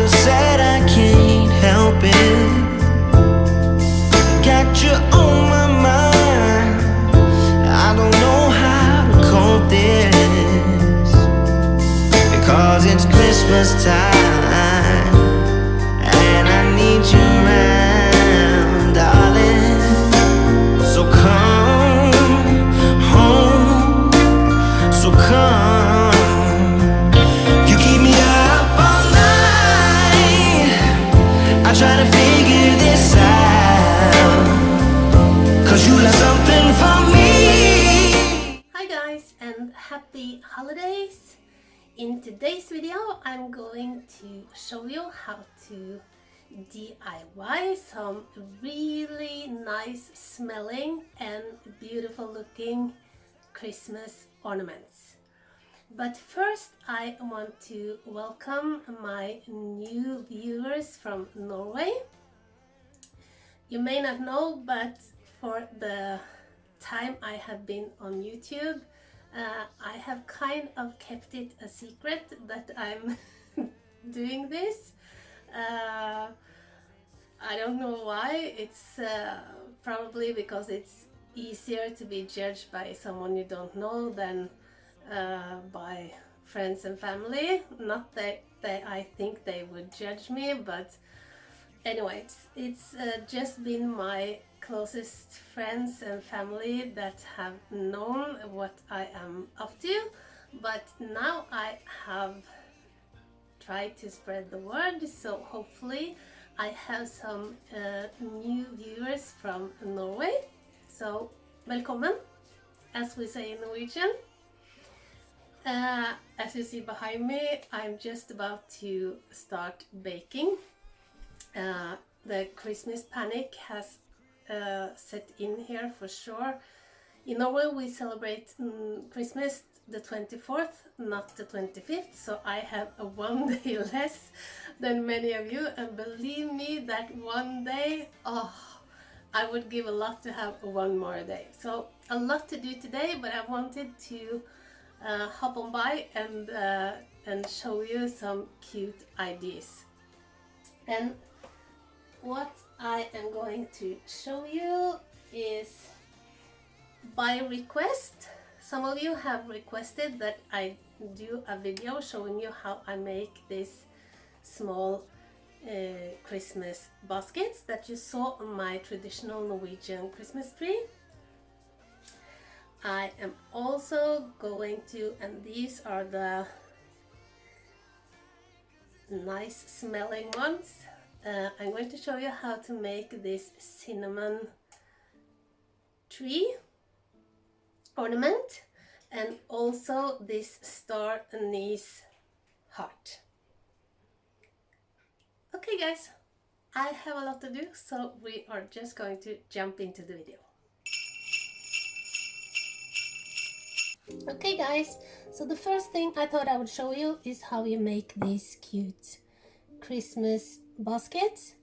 feel sad, I can't help it. Got you on my mind. I don't know how to cope this, because it's Christmas time and I need you around, darling. So come home, so come. You keep me up all night, I try to figure this out, 'cause you left something for me. Hi guys, and happy holidays. In today's video I'm going to show you how to DIY some really nice smelling and beautiful looking Christmas ornaments. But first I want to welcome my new viewers from Norway. You may not know, but for the time I have been on YouTube, I have kind of kept it a secret that I'm doing this. I don't know why. It's probably because it's easier to be judged by someone you don't know than by friends and family. Not that I think they would judge me, but anyway, it's just been my closest friends and family that have known what I am up to, but now I have tried to spread the word, so hopefully I have some new viewers from Norway. So velkommen, as we say in Norwegian. As you see behind me, I'm just about to start baking. The Christmas panic has set in here for sure. In Norway we celebrate Christmas the 24th, not the 25th, so I have a one day less than many of you, and believe me, that one day, oh, I would give a lot to have one more day. So a lot to do today, but I wanted to hop on by and show you some cute ideas. And what I am going to show you is by request. Some of you have requested that I do a video showing you how I make this small Christmas baskets that you saw on my traditional Norwegian Christmas tree. I am also going to, and these are the nice smelling ones, I'm going to show you how to make this cinnamon tree ornament and also this star anise heart. Okay guys, I have a lot to do, so we are just going to jump into the video. Okay guys, so the first thing I thought I would show you is how you make these cute Christmas baskets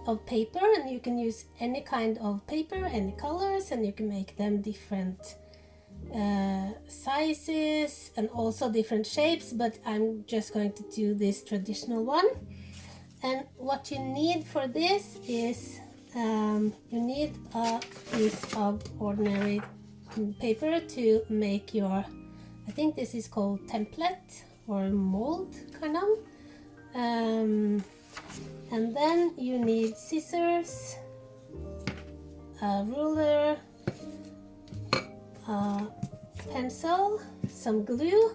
of paper, and you can use any kind of paper, any colors, and you can make them different sizes and also different shapes, but I'm just going to do this traditional one. And what you need for this is you need a piece of ordinary paper to make your, I think this is called template or mold kind of. And then you need scissors, a ruler, a pencil, some glue,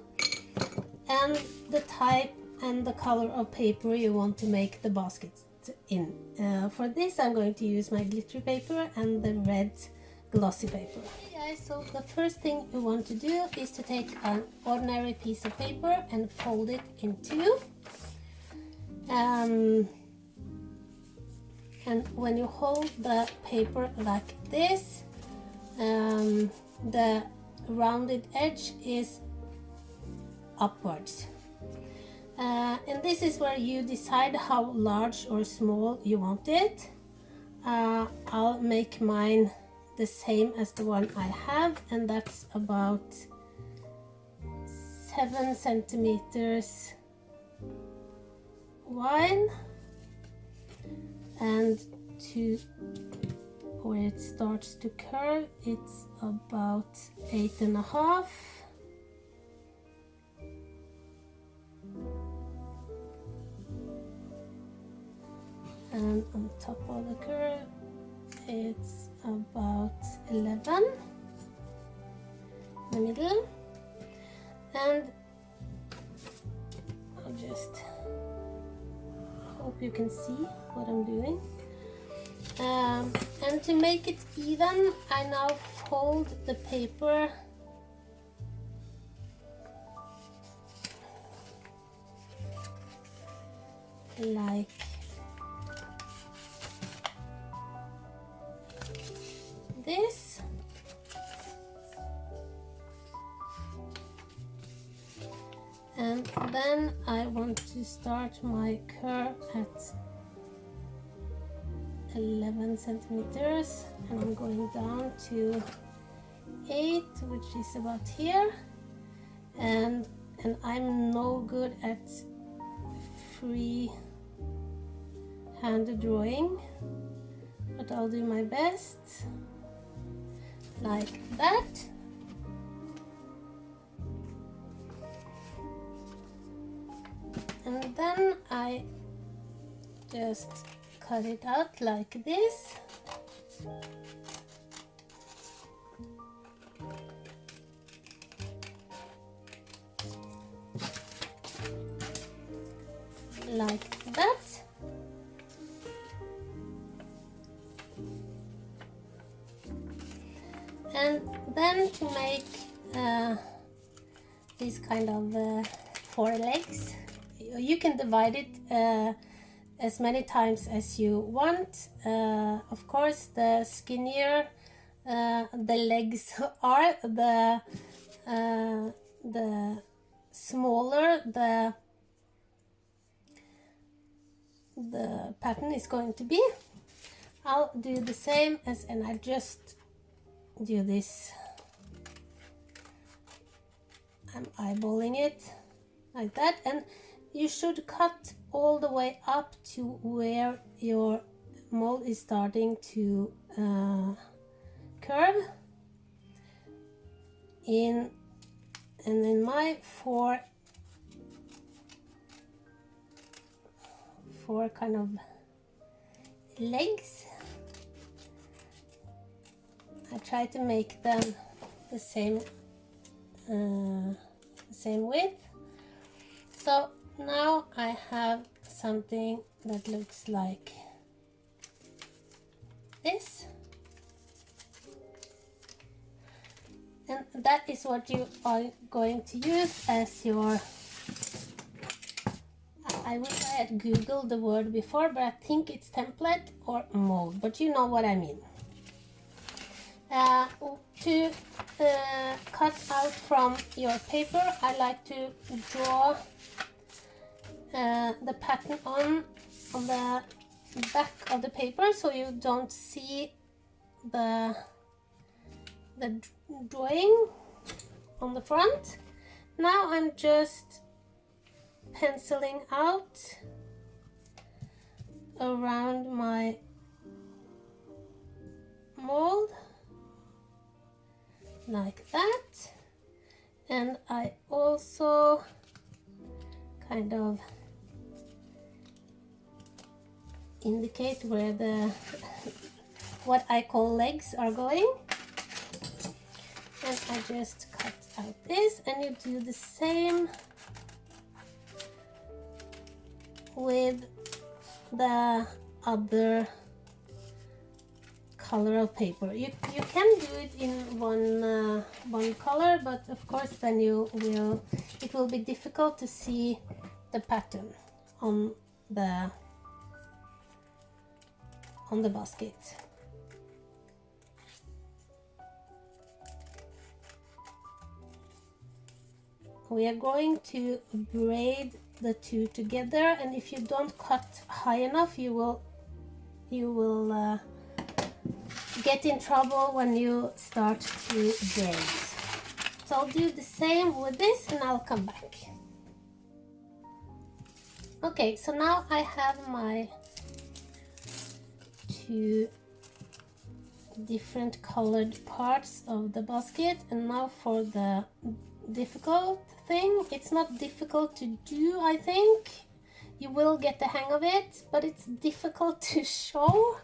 and the type and the color of paper you want to make the baskets in. For this I'm going to use my glitter paper and the red glossy paper. Okay guys, so the first thing you want to do is to take an ordinary piece of paper and fold it in two. And when you hold the paper like this, the rounded edge is upwards. And this is where you decide how large or small you want it. I'll make mine the same as the one I have, and that's about 7 centimeters wide, and to where it starts to curve it's about 8.5. And on top of the curve it's about 11 in the middle. And I'll just hope you can see what I'm doing. And to make it even, I now fold the paper like this. And then I want to start my curve at 11 centimeters, and I'm going down to 8, which is about here. And I'm no good at free-handed drawing, but I'll do my best, like that. And then I just cut it out like this. Like that. And then to make these kind of 4 legs, you can divide it as many times as you want. Of course, the skinnier the legs are, the smaller the pattern is going to be. I'll do the same as, and I just do this. I'm eyeballing it like that, and you should cut all the way up to where your mold is starting to curve in, and in my four kind of legs, I try to make them the same width. So now I have something that looks like this, and that is what you are going to use as your, I wish I had googled the word before, but I think it's template or mold, but you know what I mean. To cut out from your paper, I like to draw the pattern on the back of the paper, so you don't see the drawing on the front. Now I'm just penciling out around my mold like that, and I also kind of indicate where the what I call legs are going, and I just cut out this, and you do the same with the other color of paper. You can do it in one color, but of course then it will be difficult to see the pattern on the basket. We are going to braid the two together, and if you don't cut high enough, you will get in trouble when you start to braid. So I'll do the same with this, and I'll come back. Okay, so now I have my two different colored parts of the basket, and now for the difficult thing. It's not difficult to do, I think. You will get the hang of it, but it's difficult to show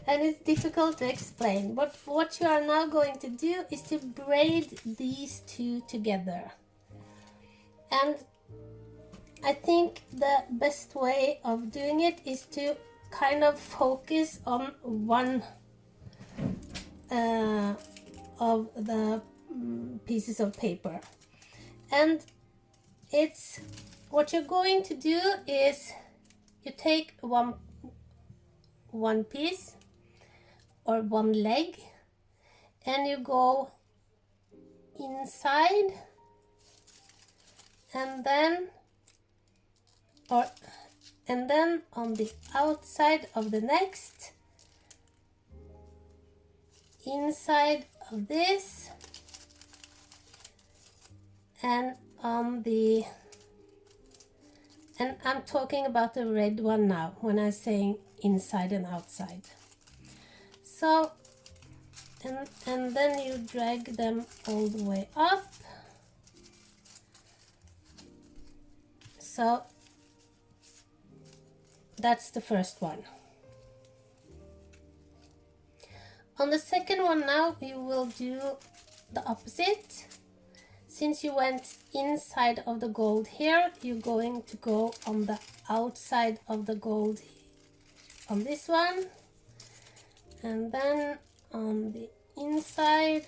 and it's difficult to explain. But what you are now going to do is to braid these two together. And I think the best way of doing it is to kind of focus on one of the pieces of paper. And it's what you're going to do is you take one piece or one leg and you go inside and then on the outside of the next, inside of this, and on the, and I'm talking about the red one now when I'm saying inside and outside. So and then you drag them all the way up. So that's the first one. On the second one now you will do the opposite. Since you went inside of the gold here, you're going to go on the outside of the gold on this one, and then on the inside,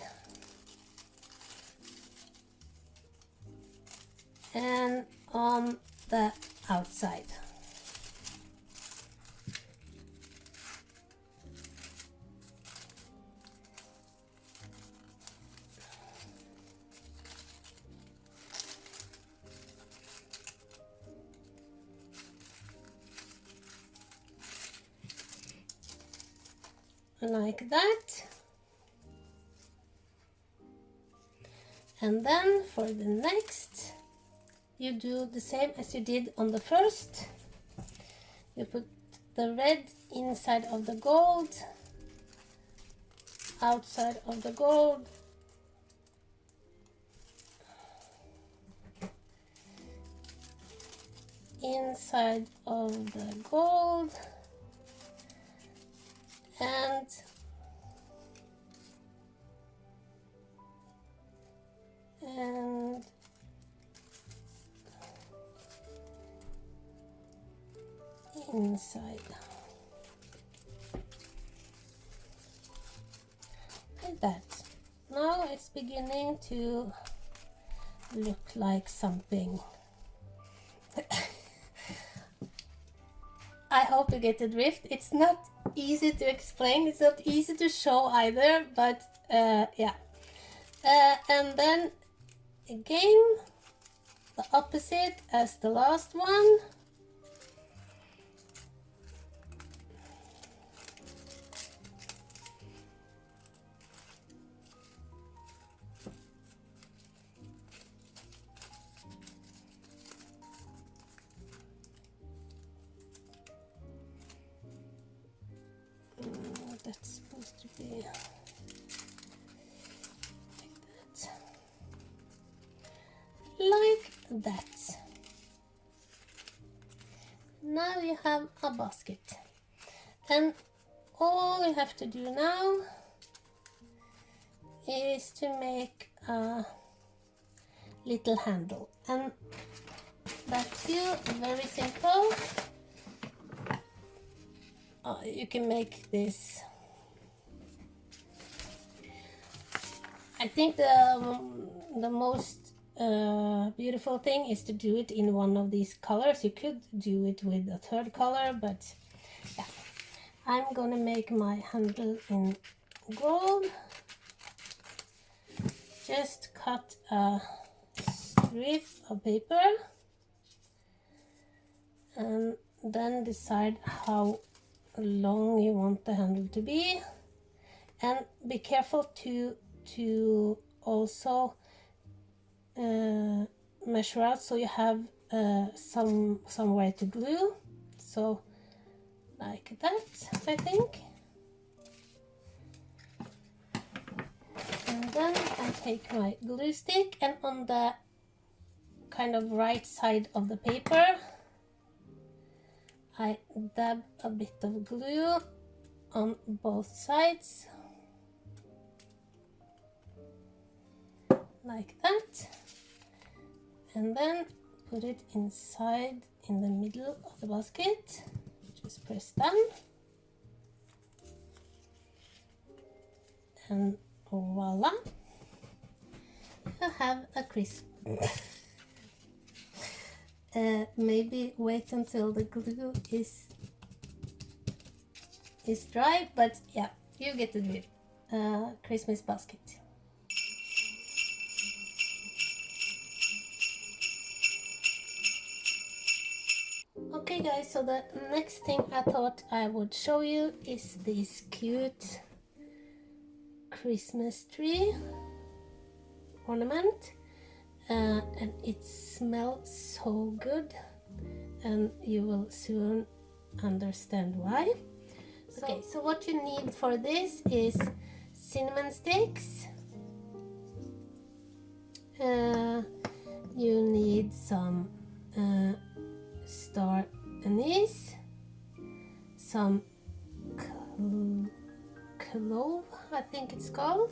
and on the outside. Like that. And then for the next, you do the same as you did on the first. You put the red inside of the gold, outside of the gold, inside of the gold, and inside. Like that. Now it's beginning to look like something. I hope you get the drift. It's not easy to explain, it's not easy to show either, but yeah. And then again the opposite as the last one. That's supposed to be like that. Now you have a basket, and all you have to do now is to make a little handle, and that's very simple. You can make this. I think the most beautiful thing is to do it in one of these colors. You could do it with a third color, but yeah. I'm gonna make my handle in gold. Just cut a strip of paper and then decide how long you want the handle to be, and be careful to also measure out so you have somewhere to glue. So like that, I think. And then I take my glue stick, and on the kind of right side of the paper I dab a bit of glue on both sides like that, and then put it inside in the middle of the basket. Just press down, and voila, you have a crisp. Maybe wait until the glue is dry, but yeah, you get the drift. Christmas basket. Okay guys, so the next thing I thought I would show you is this cute Christmas tree ornament, and it smells so good, and you will soon understand why. Okay, so what you need for this is cinnamon sticks, you need some star anise, some clove, I think it's called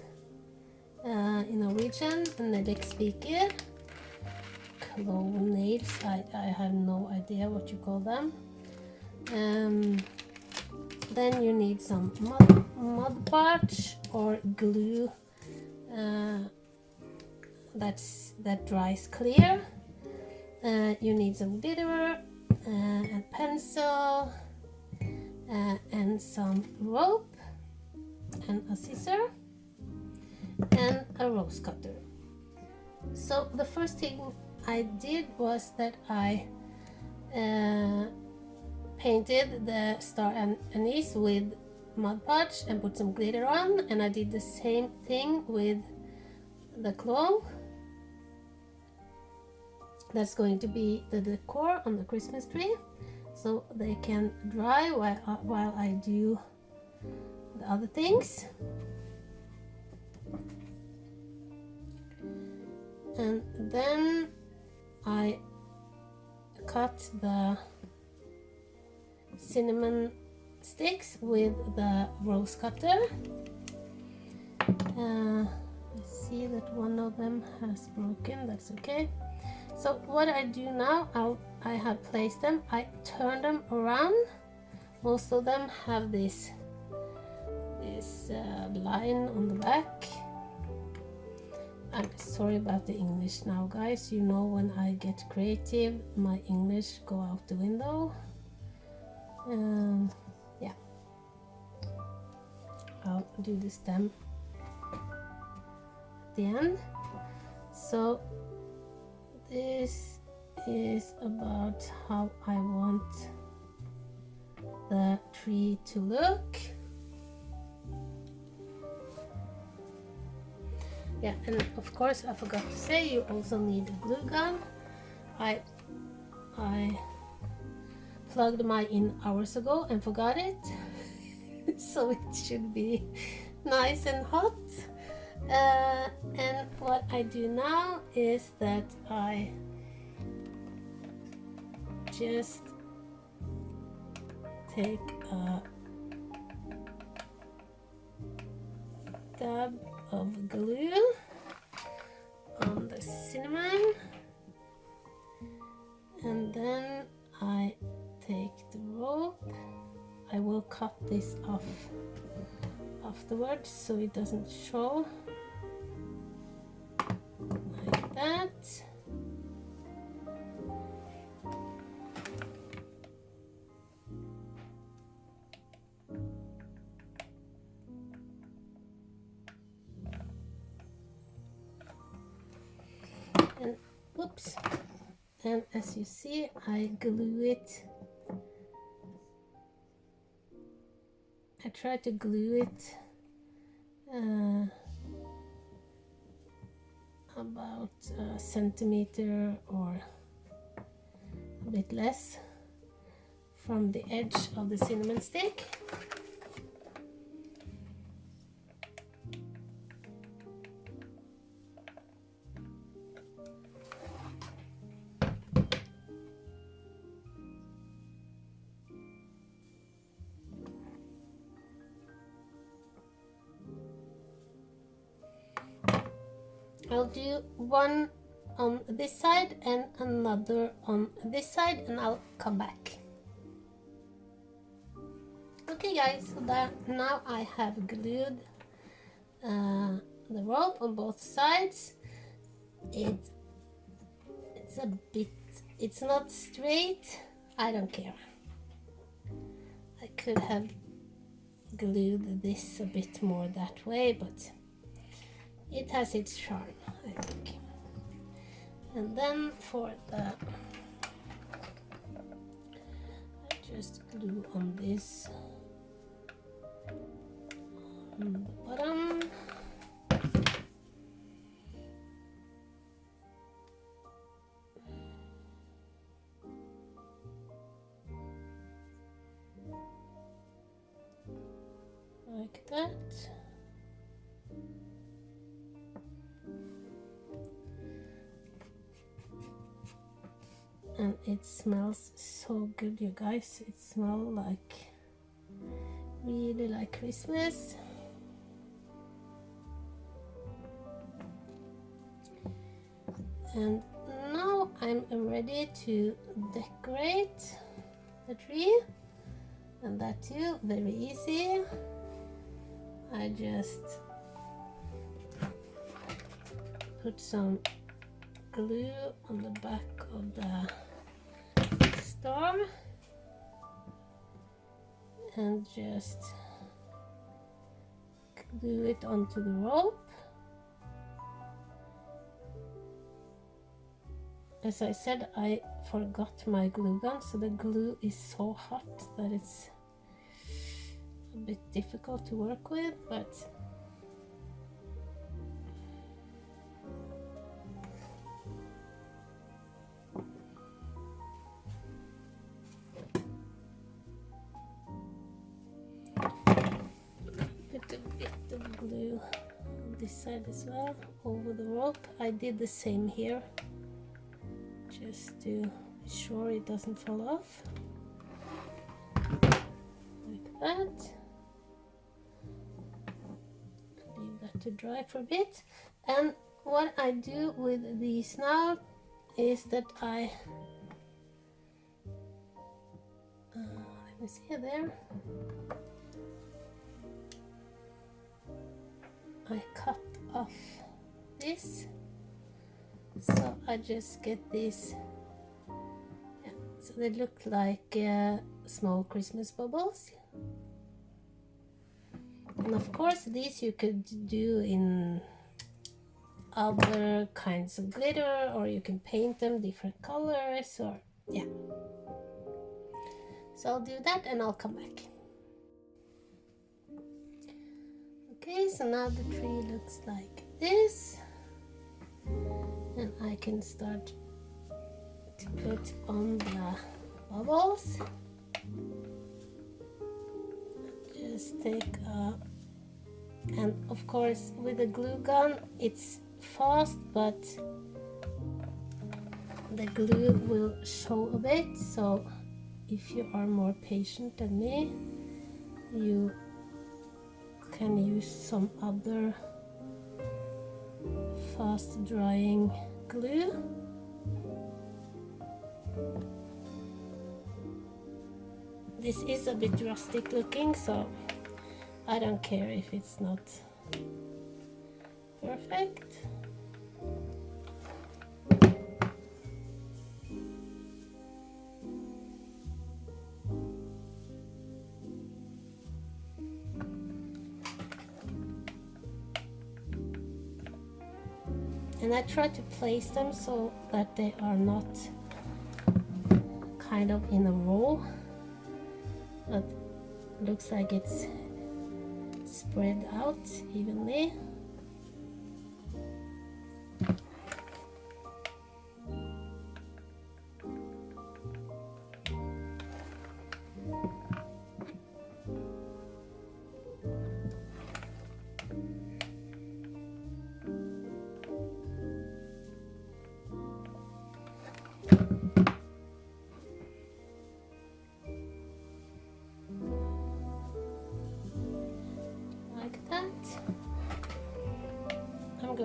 in Norwegian, nellikspiker, clove nails, I have no idea what you call them. Then you need some mud patch or glue that dries clear. You need some glitter, a pencil, and some rope, and a scissor, and a rose cutter. So the first thing I did was that I painted the star anise with mud patch and put some glitter on, and I did the same thing with the clove. That's going to be the decor on the Christmas tree, so they can dry while I do the other things. And then I cut the cinnamon sticks with the rose cutter. I see that one of them has broken, that's okay. So what I do now, I have placed them, I turn them around. Most of them have this line on the back. I'm sorry about the English now, guys. You know, when I get creative, my English go out the window. Yeah, I'll do the stem at the end. So this is about how I want the tree to look. Yeah, and of course I forgot to say you also need a glue gun. I plugged mine in hours ago and forgot it. So it should be nice and hot. And what I do now is that I just take a dab of glue on the cinnamon, and then I take the rope. I will cut this off afterwards so it doesn't show, like that. And oops, and as you see, I glue it. I try to glue it about a centimeter or a bit less from the edge of the cinnamon stick. I'll do one on this side and another on this side, and I'll come back. Okay guys, so that now I have glued the rope on both sides. It's a bit, it's not straight. I don't care. I could have glued this a bit more that way, but it has its charm, I think. And then for the, I just glue on this on the bottom. Like that. And it smells so good, you guys. It smells like, really like Christmas. And now I'm ready to decorate the tree, and that too, very easy. I just put some glue on the back of the star and just glue it onto the rope. As I said, I forgot my glue gun, so the glue is so hot that it's a bit difficult to work with, but put a bit of glue on this side as well over the rope. I did the same here, just to be sure it doesn't fall off, like that. Leave that to dry for a bit. And what I do with these now is that I let me see there, I cut off this, so I just get these, yeah, so they look like small Christmas bubbles. And of course these you could do in other kinds of glitter, or you can paint them different colors, or yeah. So I'll do that and I'll come back. Okay, so now the tree looks like this, and I can start to put on the bubbles. Just take a, and of course with the glue gun it's fast, but the glue will show a bit, so if you are more patient than me, you can use some other fast drying glue. This is a bit rustic looking, so I don't care if it's not perfect. And I try to place them so that they are not kind of in a row, but looks like it's spread out evenly.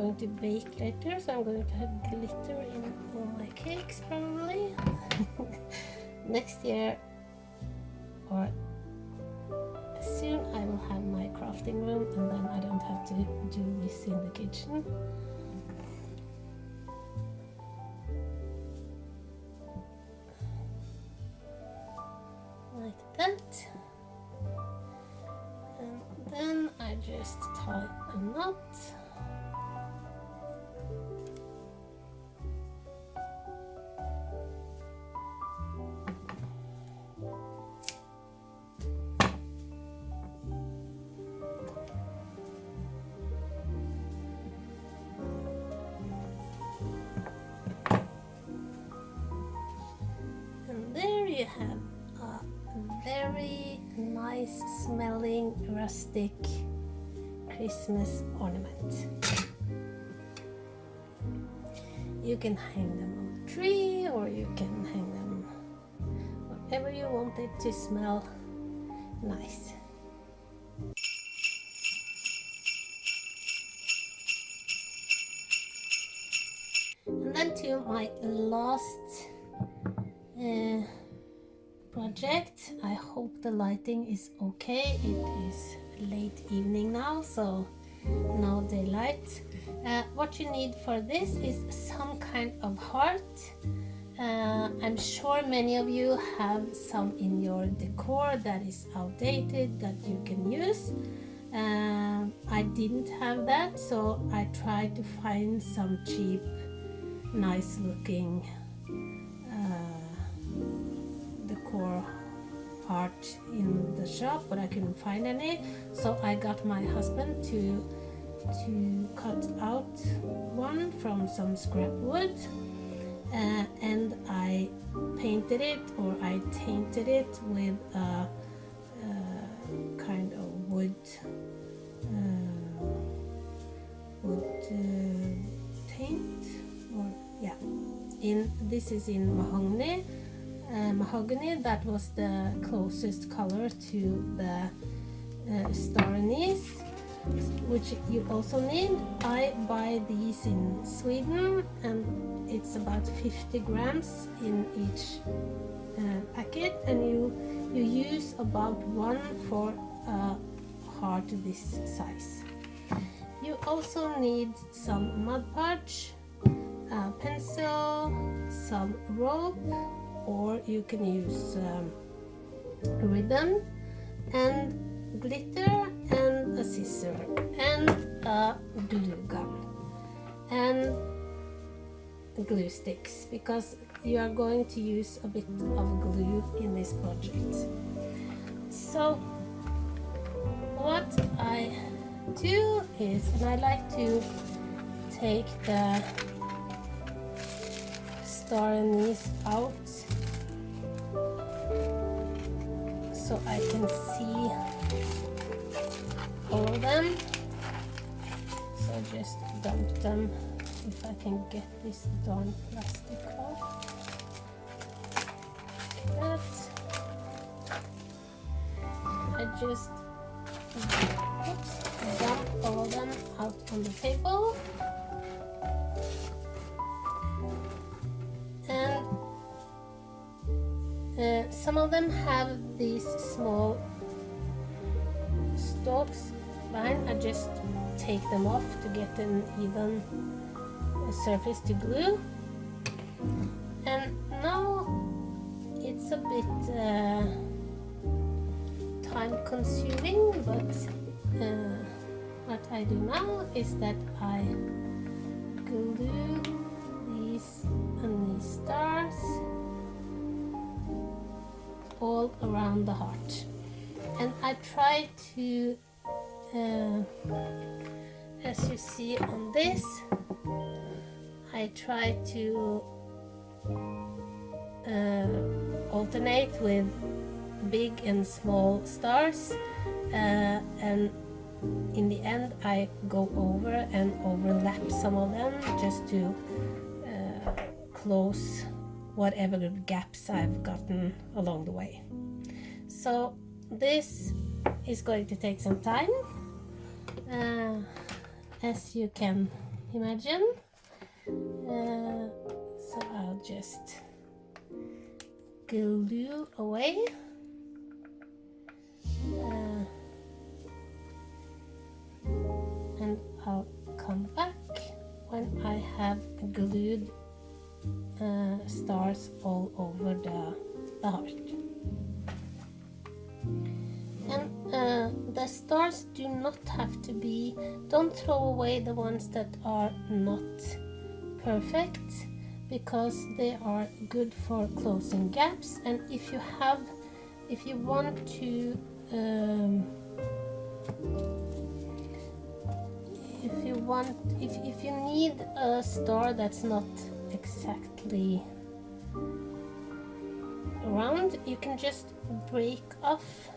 going to bake later, so I'm going to have glitter in all my cakes probably. Next year or soon I will have my crafting room, and then I don't have to do this in the kitchen. Like that. And then I just tie a knot. And there you have a very nice smelling rustic Christmas ornament. You can hang them on the tree, or you can hang them wherever you want it to smell nice. And then to my last project. I hope the lighting is okay. It is late evening now, so no daylight. What you need for this is some kind of heart. I'm sure many of you have some in your decor that is outdated that you can use. I didn't have that, so I tried to find some cheap, nice looking decor art in the shop, but I couldn't find any, so I got my husband to cut out one from some scrap wood, and I painted it, or I tainted it with a kind of wood taint, or yeah, this is in mahogany. Mahogany, that was the closest color to the star anise, which you also need. I buy these in Sweden, and it's about 50 grams in each packet, and you use about one for a heart this size. You also need some mud podge, a pencil, some rope, or you can use ribbon and glitter and a scissor and a glue gun and glue sticks, because you are going to use a bit of glue in this project. So what I do is, and I like to take the star anise out so I can see all of them. So I just dump them, if I can get this darn plastic off. Like that. I just dump all of them out on the table. Some of them have these small stalks behind. I just take them off to get an even surface to glue. And now it's a bit time consuming, but what I do now is that I glue these and these stars all around the heart, and I try to, as you see on this, I try to alternate with big and small stars, and in the end I go over and overlap some of them just to close whatever gaps I've gotten along the way. So this is going to take some time, as you can imagine. So I'll just glue away. And I'll come back when I have glued stars all over the heart. And the stars do not have to be, don't throw away the ones that are not perfect, because they are good for closing gaps. And if you want to if you need a star that's not exactly round, you can just break off.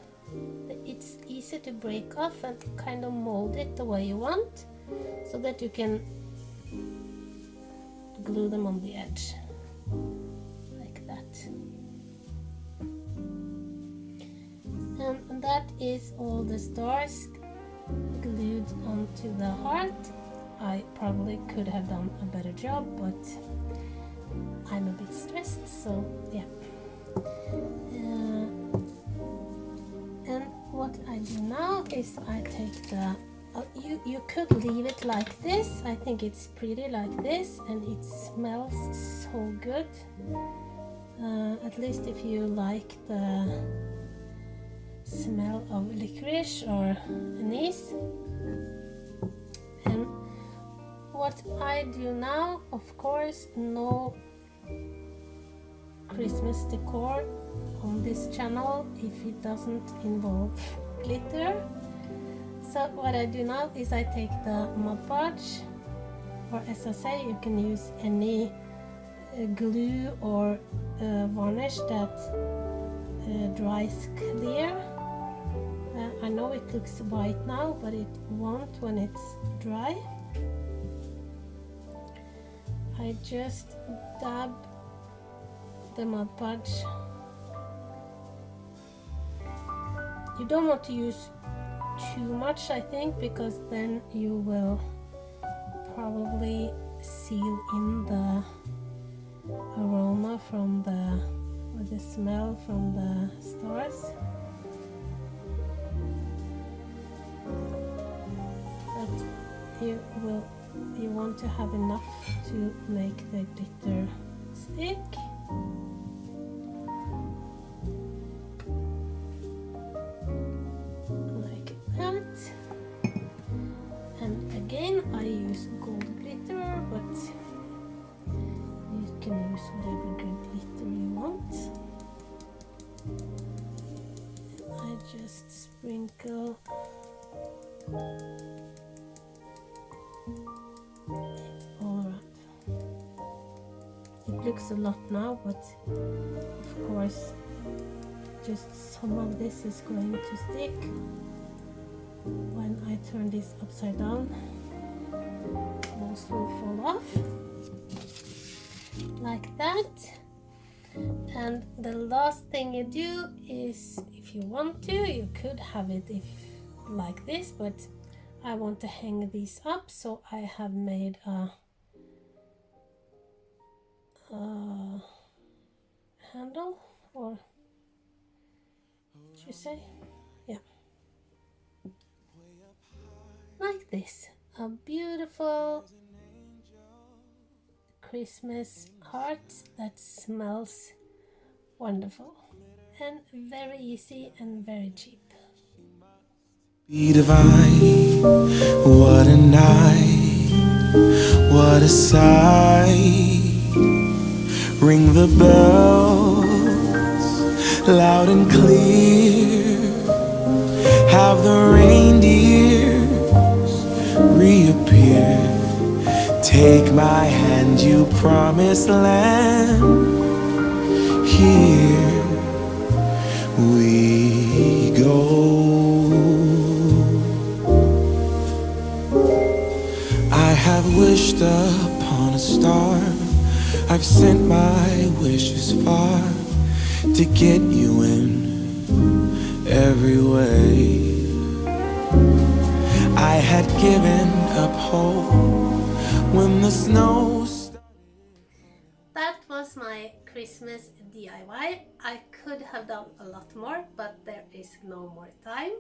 It's easy to break off and kind of mold it the way you want, so that you can glue them on the edge like that. And that is all the stars glued onto the heart. I probably could have done a better job, but I'm a bit stressed, so yeah. And what I do now is I take the you could leave it like this. I think it's pretty like this, and it smells so good. At least if you like the smell of licorice or anise. And what I do now, of course, no Christmas decor on this channel if it doesn't involve glitter. So what I do now is I take the Mod Podge, or as I say, you can use any glue or varnish that dries clear. I know it looks white now, but it won't when it's dry. I just dab the Mod Podge. You don't want to use too much, I think, because then you will probably seal in the aroma from the smell from the stars. But you want to have enough to make the glitter stick. Like that. And again, I use gold glitter, but you can use whatever good glitter you want. And I just sprinkle it all around. It looks a lot now, but of course just some of this is going to stick. When I turn this upside down, most will fall off like that. And the last thing you do is, if you want to, you could have it like this, but I want to hang these up, so I have made a handle, or should you say, yeah, like this, a beautiful Christmas heart that smells wonderful, and very easy and very cheap. Be divine, what a night, what a sight. Ring the bells, loud and clear. Have the reindeers reappear. Take my hand, you promised land. Here we go. I have wished upon a star. I've sent my wishes far to get you in every way. I had given up hope when the snow started. That was my Christmas DIY. I could have done a lot more, but there is no more time.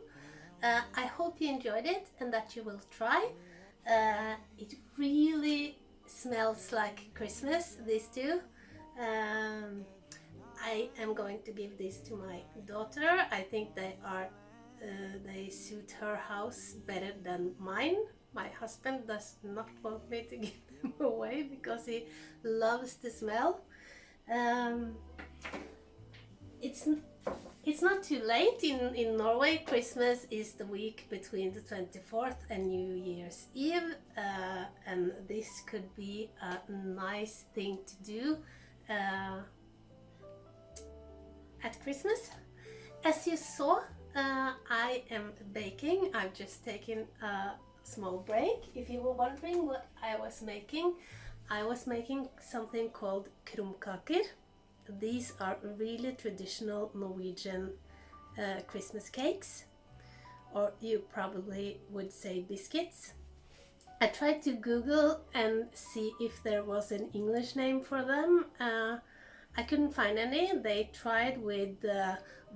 I hope you enjoyed it and that you will try. It really smells like Christmas, these two. I am going to give this to my daughter. I think they suit her house better than mine. My husband does not want me to give them away because he loves the smell. It's not too late. In Norway, Christmas is the week between the 24th and New Year's Eve, and this could be a nice thing to do at Christmas. As you saw, I am baking. I've just taken a small break. If you were wondering what I was making something called krumkaker. These are really traditional Norwegian Christmas cakes, or you probably would say biscuits. I tried to Google and see if there was an English name for them. I couldn't find any. They tried with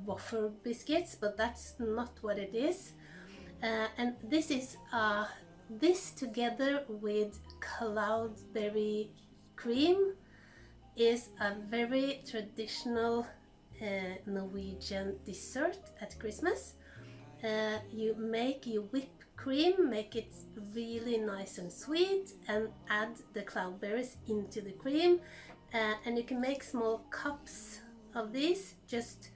wafer biscuits, but that's not what it is. And this is this together with cloudberry cream is a very traditional Norwegian dessert at Christmas. You whip cream, make it really nice and sweet, and add the cloudberries into the cream. And you can make small cups of these. Just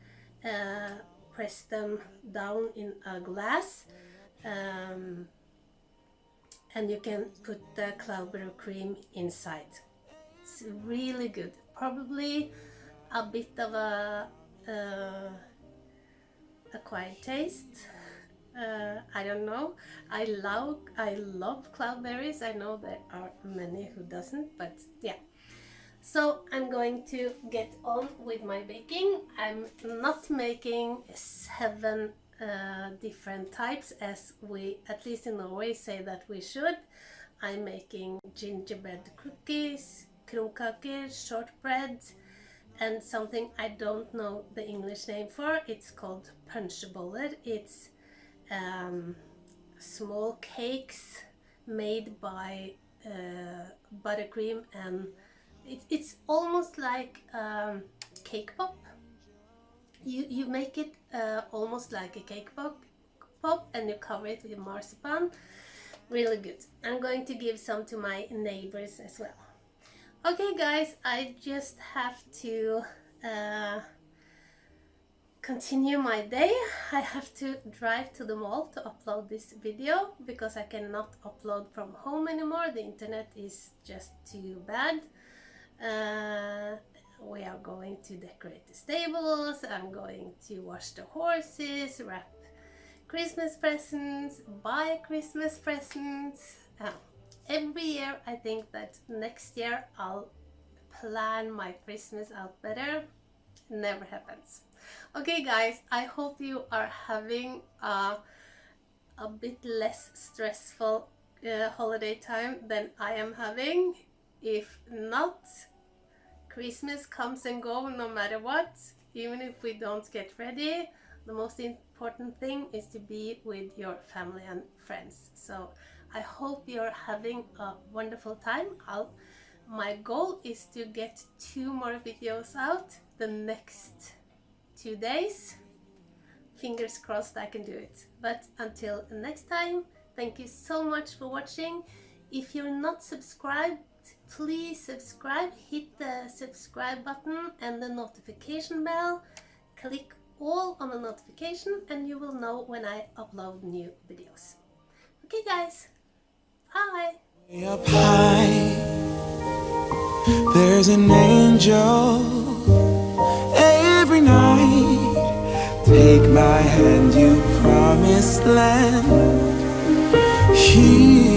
press them down in a glass, and you can put the cloudberry cream inside. It's really good. Probably a bit of a acquired taste. I don't know. I love cloudberries. I know there are many who doesn't, but yeah. So I'm going to get on with my baking. I'm not making 7 different types as we, at least in Norway, say that we should. I'm making gingerbread cookies, krumkaker, shortbread, and something I don't know the English name for. It's called punchboller. It's small cakes made by buttercream, and it's almost like cake pop. You make it almost like a cake pop, and you cover it with marzipan. Really good. I'm going to give some to my neighbors as well. Okay guys, I just have to continue my day. I have to drive to the mall to upload this video because I cannot upload from home anymore. The internet is just too bad. We are going to decorate the stables. I'm going to wash the horses, wrap Christmas presents, buy Christmas presents. Every year I think that next year I'll plan my Christmas out better. Never happens. Okay guys, I hope you are having a bit less stressful holiday time than I am having. If not, Christmas comes and goes no matter what. Even if we don't get ready, the most important thing is to be with your family and friends. So I hope you're having a wonderful time. My goal is to get 2 more videos out the next 2 days. Fingers crossed I can do it. But until next time, thank you so much for watching. If you're not subscribed, please subscribe. Hit the subscribe button and the notification bell. Click all on the notification and you will know when I upload new videos. Okay guys, bye! Way up high, there's an angel every night. Take my hand, you promised land. Here